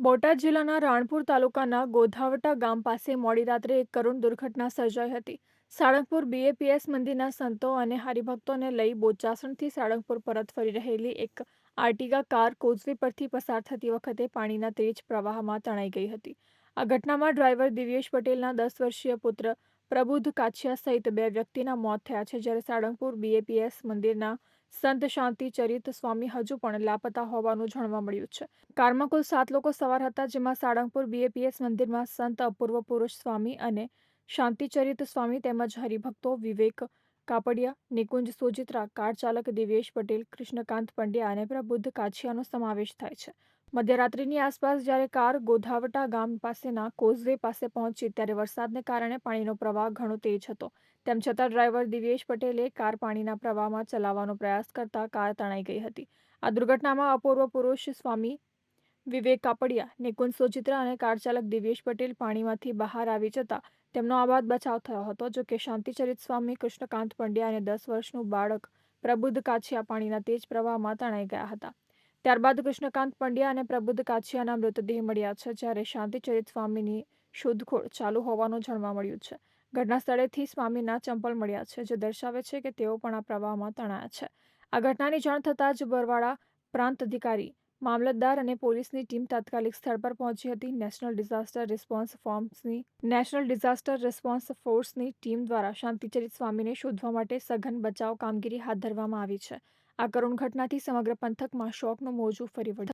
બોટાદ જિલ્લાના રાણપુર તાલુકાના ગોધાવટા ગામ પાસે મોડી રાત્રે એક કરુણ દુર્ઘટના સર્જાઈ હતી. સાળંગપુર બીએપીએસ મંદિરના સંતો અને હરિભક્તોને લઈ બોચાસણથી સાળંગપુર પરત ફરી રહેલી એક આર્ટિગા કાર કોઝવે પરથી પસાર થતી વખતે પાણીના તેજ પ્રવાહમાં તણાઈ ગઈ હતી. આ ઘટનામાં ડ્રાઈવર દિવ્યેશ પટેલના 10 વર્ષીય પુત્ર પ્રબુદ્ધ કાછિયા સહિત 2 વ્યક્તિના મોત થયા છે, જ્યારે સાળંગપુર બીએપીએસ મંદિરના સંત શાંતિ ચરિત સ્વામી હજુ પણ લાપતા હોવાનું જાણવા મળ્યું છે. કારમાં કુલ 7 લોકો સવાર હતા, જેમાં સાળંગપુર બીએપીએસ મંદિરમાં સંત અપૂર્વ પુરુષ સ્વામી અને શાંતિચરિત સ્વામી તેમજ હરિભક્તો વિવેક કાપડિયા, નિકુંજ સોજિત્રા, કાર ચાલક દિવ્યેશ પટેલ, કૃષ્ણકાંત પંડ્યા અને પ્રબુદ્ધ કાછિયાનો સમાવેશ થાય છે. મધ્યરાત્રિની આસપાસ જ્યારે કાર ગોધાવટા ગામ પાસેના કોઝવે પાસે પહોંચી ત્યારે વરસાદને કારણે પાણીનો પ્રવાહ ઘણો તેજ હતો. તેમ છતાં ડ્રાઈવર દિવ્યેશ પટેલે કાર પાણીના પ્રવાહમાં ચલાવવાનો પ્રયાસ કરતા કાર તણાઈ ગઈ હતી. આ દુર્ઘટનામાં અપૂર્વ પુરુષ સ્વામી વિવેક કાપડિયા, નિકુંજ સોજિત્રા અને કાર ચાલક દિવ્યેશ પટેલ પાણીમાંથી બહાર આવી જતા તેમનો આબાદ બચાવ થયો હતો. જોકે શાંતિચરિત સ્વામી, કૃષ્ણકાંત પંડ્યા અને 10 વર્ષનું બાળક પ્રબુદ્ધ કાછિયા પાણીના તેજ પ્રવાહમાં તણાઈ ગયા હતા. ત્યારબાદ કૃષ્ણકાંત પંડ્યા અને પ્રબુદ્ધ કાછિયાના મૃતદેહ મળ્યા છે, જ્યારે શાંતિચરિત સ્વામીની શોધખોળ ચાલુ હોવાનું જાણવા મળ્યું છે. ઘટના સ્થળેથી સ્વામીના ચંપલ મળ્યા છે, જે દર્શાવે છે કે તેઓ પણ આ પ્રવાહમાં તણાયા છે. આ ઘટનાની જાણ થતાં જ બરવાળા પ્રાંત અધિકારી, મામલતદાર અને પોલીસની ટીમ તાત્કાલિક સ્થળ પર પહોંચી હતી. નેશનલ ડિઝાસ્ટર રિસ્પોન્સ ફોર્સની ટીમ દ્વારા શાંતિચરિત સ્વામીને શોધવા માટે સઘન બચાવ કામગીરી હાથ ધરવામાં આવી છે. આ કરુણ ઘટનાથી સમગ્ર પંથકમાં શોકનું મોજું ફરી વળ્યું.